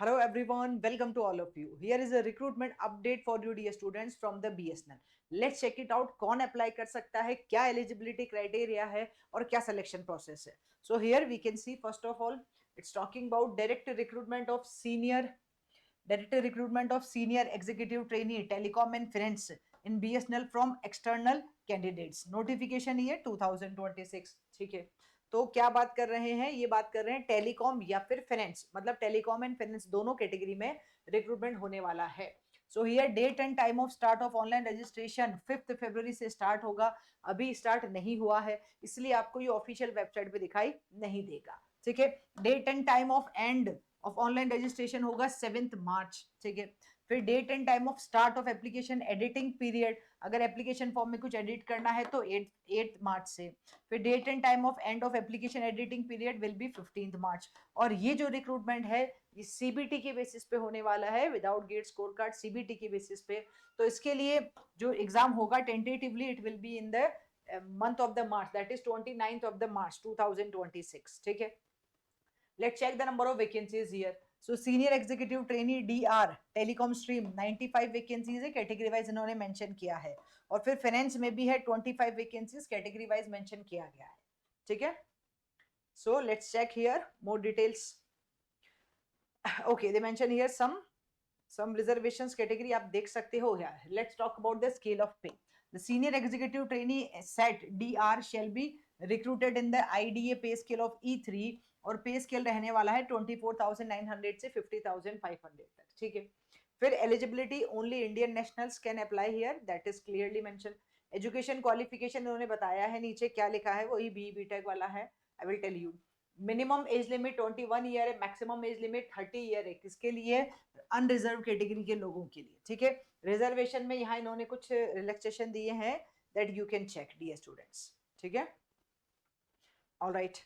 Hello everyone, welcome to all of you. Here is a recruitment update for you dear students from the BSNL. Let's check it out. कौन apply कर सकता है, क्या eligibility criteria है और क्या selection process है. So here we can see first of all it's talking about director recruitment of senior executive trainee telecom and finance in BSNL from external candidates. Notification ये 2026. ठीक है, तो क्या बात कर रहे हैं, ये बात कर रहे हैं टेलीकॉम या फिर फाइनेंस, मतलब टेलीकॉम एंड फाइनेंस दोनों कैटेगरी में रिक्रूटमेंट होने वाला है. So here date and time of start of online registration 5 फरवरी से स्टार्ट होगा. अभी स्टार्ट नहीं हुआ है, इसलिए आपको ये ऑफिशियल वेबसाइट पे दिखाई नहीं देगा. ठीक है, date and time of end of online registration होगा 7 मार्च. ठीक है, फिर date and time of start of application editing period, अगर एप्लीकेशन फॉर्म में कुछ एडिट करना है तो 8 मार्च से. फिर date and time of end of application editing period will be 15 March. और ये जो रिक्रूटमेंट है ये सीबीटी के बेसिस पे होने वाला है, without GATE score card, CBT के बेसिस पे. तो इसके लिए जो एग्जाम होगा tentatively it will be in the month of the March, that is 29th of the March 2026. ठीक है, let's check the number of vacancies here. So senior executive trainee DR telecom stream 95 vacancies है, category wise इन्होंने mention किया है. और फिर finance में भी है 25 वैकेंसीज, कैटेगरी वाइज मेंशन किया गया है. ठीक है, so let's check here more details. Okay, they mention here some reservations category आप देख सकते हो यार. Let's talk about the scale of pay. The senior executive trainee set DR shall be recruited in the IDA pay scale of E3 और पे scale रहने वाला है 24,900 से 50,500 तक. ठीक है, फिर eligibility only Indian nationals can apply here, that is clearly mention. Education qualification उन्होंने बताया है, नीचे क्या लिखा है वही BTech वाला है. I will tell you. Minimum age limit 21 year है, मैक्सिमम एज लिमिट 30 ईयर है. किसके लिए? अनरिजर्व कैटेगरी के लोगों के लिए. ठीक है, रिजर्वेशन में यहाँ इन्होंने कुछ रिलैक्सेशन दिए हैं, that you can check dear students. ठीक है, ऑल राइट.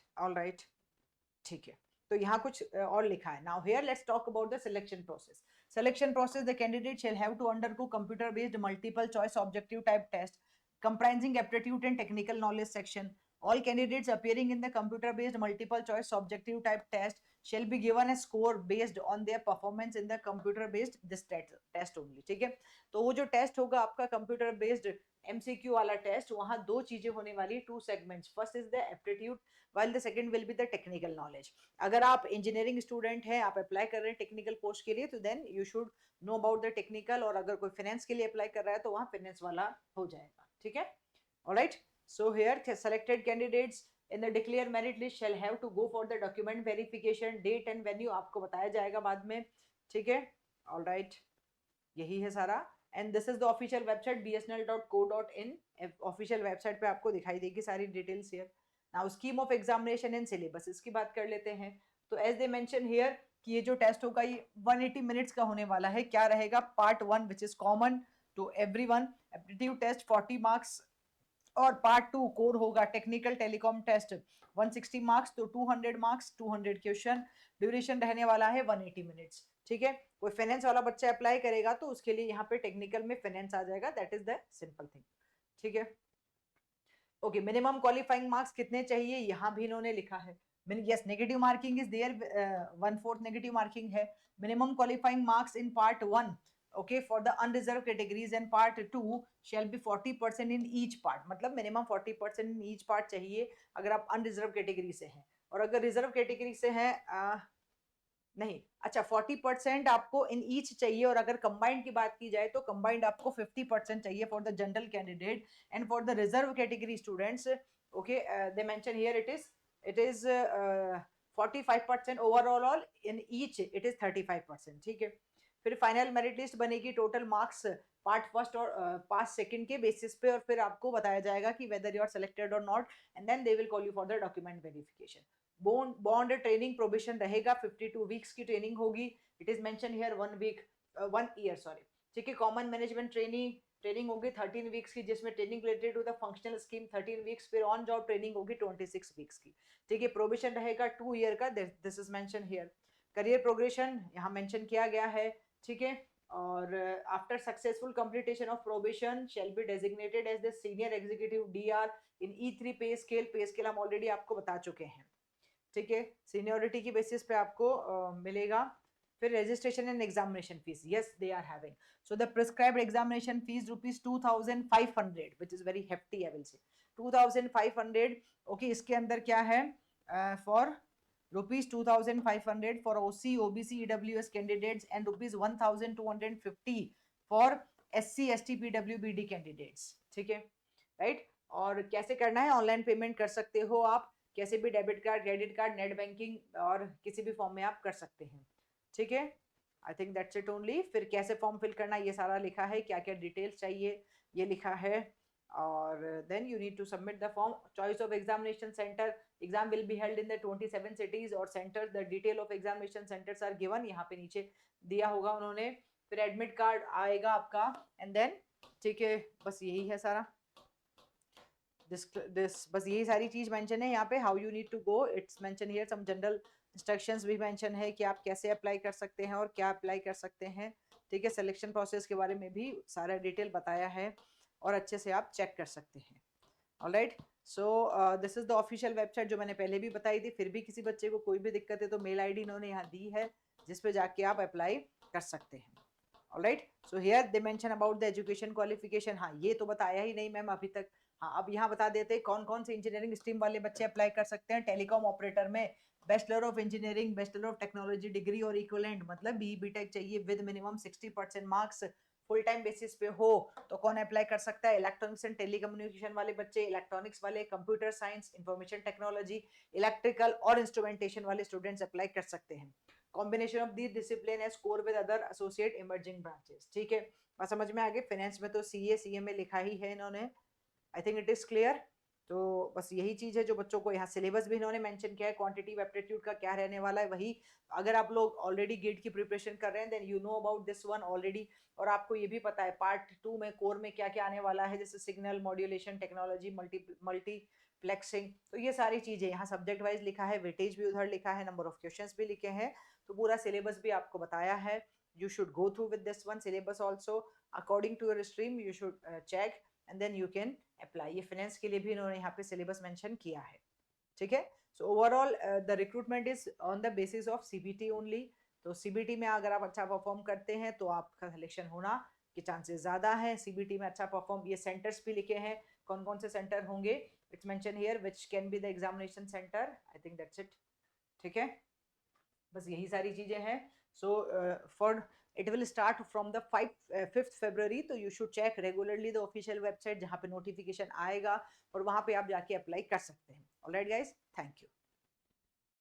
ठीक है, तो यहाँ कुछ और लिखा है. Now here let's talk about the selection process. Selection process, the candidate shall have to undergo computer based multiple choice objective type test comprising aptitude and technical knowledge section. All candidates appearing in the computer based multiple choice objective type test shall be given a score based on their performance in the computer based this test only. ठीक है, तो वो जो test होगा आपका computer based MCQ वाला test, वहां दो चीजें होने वाली, two segments. First is the aptitude while the second will be the technical knowledge. अगर आप इंजीनियरिंग स्टूडेंट हैं, आप अप्लाई कर रहे हैं टेक्निकल पोस्ट के लिए, तो then you should know about the technical. और अगर कोई फाइनेंस के लिए अप्लाई कर रहा है तो वहां फाइनेंस वाला हो जाएगा. ठीक है, alright. So here selected candidates in the declare merit list shall have to go for the document verification. date and venue आपको बताया जाएगा बाद में. ठीक है, ऑलराइट, यही है सारा. And this is the official website bsnl.co.in. Official website पे आपको दिखाई देगी सारी details here. Now scheme of examination and syllabus, इसकी बात कर लेते हैं. तो एज दे मेंशन हियर कि ये जो टेस्ट होगा ये 180 मिनट्स का होने वाला है. क्या रहेगा? Part 1 which is common to everyone, aptitude test 40 marks. और पार्ट 2 कोर होगा, टेक्निकल टेलीकॉम टेस्ट 160 मार्क्स, तो 200 मार्क्स, 200 क्वेश्चन. ड्यूरेशन रहने वाला है 180 मिनट्स. ठीक है, कोई फाइनेंस वाला बच्चा अप्लाई करेगा तो उसके लिए यहाँ पे टेक्निकल में फाइनेंस आ जाएगा, that is the simple thing. ठीक है, ओके. मिनिमम क्वालिफाइंग मार्क्स कितने चाहिए यहाँ भी इन्होंने लिखा है. Yes, negative marking is there, 1/4 negative marking है. Minimum qualifying marks in part 1 okay for the unreserved categories and part 2 shall be 40% in each part. मतलब मिनिमम 40% in each part चाहिए अगर आप अनरिजर्व कैटेगरी से हैं. और अगर रिजर्व कैटेगरी से हैं नहीं, अच्छा 40% आपको इन ईच चाहिए. और अगर कंबाइंड की बात की जाए तो कंबाइंड आपको 50% चाहिए for the general candidate and for the reserve category students. Okay, they mention here it is 45% overall, in each it is 35%. ठीक है, फिर फाइनल मेरिट लिस्ट बनेगी, टोटल मार्क्स पार्ट फर्स्ट और पार्ट सेकंड के basis पे, और फिर आपको बताया जाएगा कि वेदर यू आर सिलेक्टेड और not, and then they will call you for the document verification. Bond training probation रहेगा, 52 वीक्स की ट्रेनिंग होगी. It is mention here 1 year sorry. ठीक है, कॉमन मैनेजमेंट ट्रेनिंग होगी 13 वीक्स की, जिसमें training related to the functional scheme 13 weeks, फिर on job training होगी 26 वीक्स की. ठीक है, प्रोबेशन रहेगा 2 ईयर का, this is mention here. Career progression यहाँ मेंशन किया गया है. ठीक है, और after successful completion of probation shall be designated as the senior executive DR in E3 pay scale हम ऑलरेडी आपको बता चुके हैं. ठीक है, सीनियोरिटी की बेसिस पे आपको मिलेगा फिर registration and examination fees, yes they are having. So the prescribed examination fees rupees 2500, which is very hefty I will say, 2500. okay, इसके अंदर क्या है, for rupees 2500 for OC OBC EWS candidates and rupees 1250 for SC ST PWBD candidates, ठीक है right. और कैसे करना है, ऑनलाइन पेमेंट कर सकते हो आप, कैसे भी debit card credit card net banking और किसी भी फॉर्म में आप कर सकते हैं, ठीक है। आई थिंक दैट्स इट ओनली। फिर कैसे फॉर्म फिल करना ये सारा लिखा है, क्या क्या डिटेल्स चाहिए ये लिखा है, और then you need to submit the form. Choice of examination centre, exam will be held in the 27 cities और centres, the detail of examination centres are given, यहाँ पे नीचे दिया होगा उन्होंने। फिर एडमिट कार्ड आएगा आपका एंड देन, ठीक है बस यही है सारा, this बस यही सारी चीज मेंशन है यहाँ पे। How you need to go, it's mention here, some general instructions भी मेंशन है कि आप कैसे अप्लाई कर सकते हैं और क्या अप्लाई कर सकते हैं, ठीक है। सिलेक्शन प्रोसेस के बारे में भी सारा डिटेल बताया है और अच्छे से आप चेक कर सकते हैं। Alright, so this is the official website जो मैंने पहले भी बताई थी। फिर भी किसी बच्चे को कोई भी दिक्कत है तो मेल आईडी इन्होंने यहाँ दी है जिस पे जाके आप अप्लाई कर सकते हैं। Alright, so here they mention about the education qualification, हाँ ये तो बताया ही नहीं मैम अभी तक। हाँ अब यहाँ बता देते हैं कौन कौन से इंजीनियरिंग स्ट्रीम वाले बच्चे अप्लाई कर सकते हैं। टेलीकॉम ऑपरेटर में bachelor of engineering, bachelor of technology degree और इक्विवेलेंट, मतलब बी बीटेक चाहिए with minimum 60% marks, full time basis पे हो तो कौन अप्लाई कर सकता है। इलेक्ट्रॉनिक्स एंड टेलीकम्युनिकेशन वाले बच्चे, इलेक्ट्रॉनिक्स वाले, computer science, information technology, electrical और इंस्ट्रूमेंटेशन वाले स्टूडेंट्स अप्लाई कर सकते हैं। Combination of the discipline as core with other associate emerging branches, ठीक है बात समझ में आ गई। फाइनेंस में तो सीए सीए में लिखा ही है इन्होंने, I think it is clear. तो बस यही चीज है जो बच्चों को यहाँ सिलेबस भी इन्होंने मेंशन किया है, क्वांटिटी एप्टीट्यूड का क्या रहने वाला है वही। अगर आप लोग ऑलरेडी गेट की प्रिपरेशन कर रहे हैं then you know about this one already, और आपको ये भी पता है पार्ट 2 में कोर में क्या क्या आने वाला है, जैसे सिग्नल मॉड्यूलेशन टेक्नोलॉजी, मल्टीप्लेक्सिंग, तो ये सारी चीजें यहाँ सब्जेक्ट वाइज लिखा है, वेटेज भी उधर लिखा है, नंबर ऑफ क्वेश्चंस भी लिखे हैं, तो पूरा सिलेबस भी आपको बताया है। You should go through with this one syllabus also according to your stream, you should check and then you can apply। ये फाइनेंस के लिए भी इन्होंने यहाँ पे सिलेबस मेंशन किया है, ठीक है। So overall the recruitment is on the basis of CBT only. तो सीबीटी में अगर आप अच्छा परफॉर्म करते हैं तो आपका सिलेक्शन होना के चांसेस ज्यादा है। सीबीटी में अच्छा परफॉर्म, ये सेंटर्स भी लिखे हैं कौन कौन से सेंटर होंगे, it's mention here which can be the examination centre, I think that's it, ठीक है बस यही सारी चीजें हैं। So for it will start from the 5th February, तो you should check regularly the official website जहाँ पे नोटिफिकेशन आएगा और वहाँ पे आप जाके अप्लाई कर सकते हैं। Alright guys, thank you.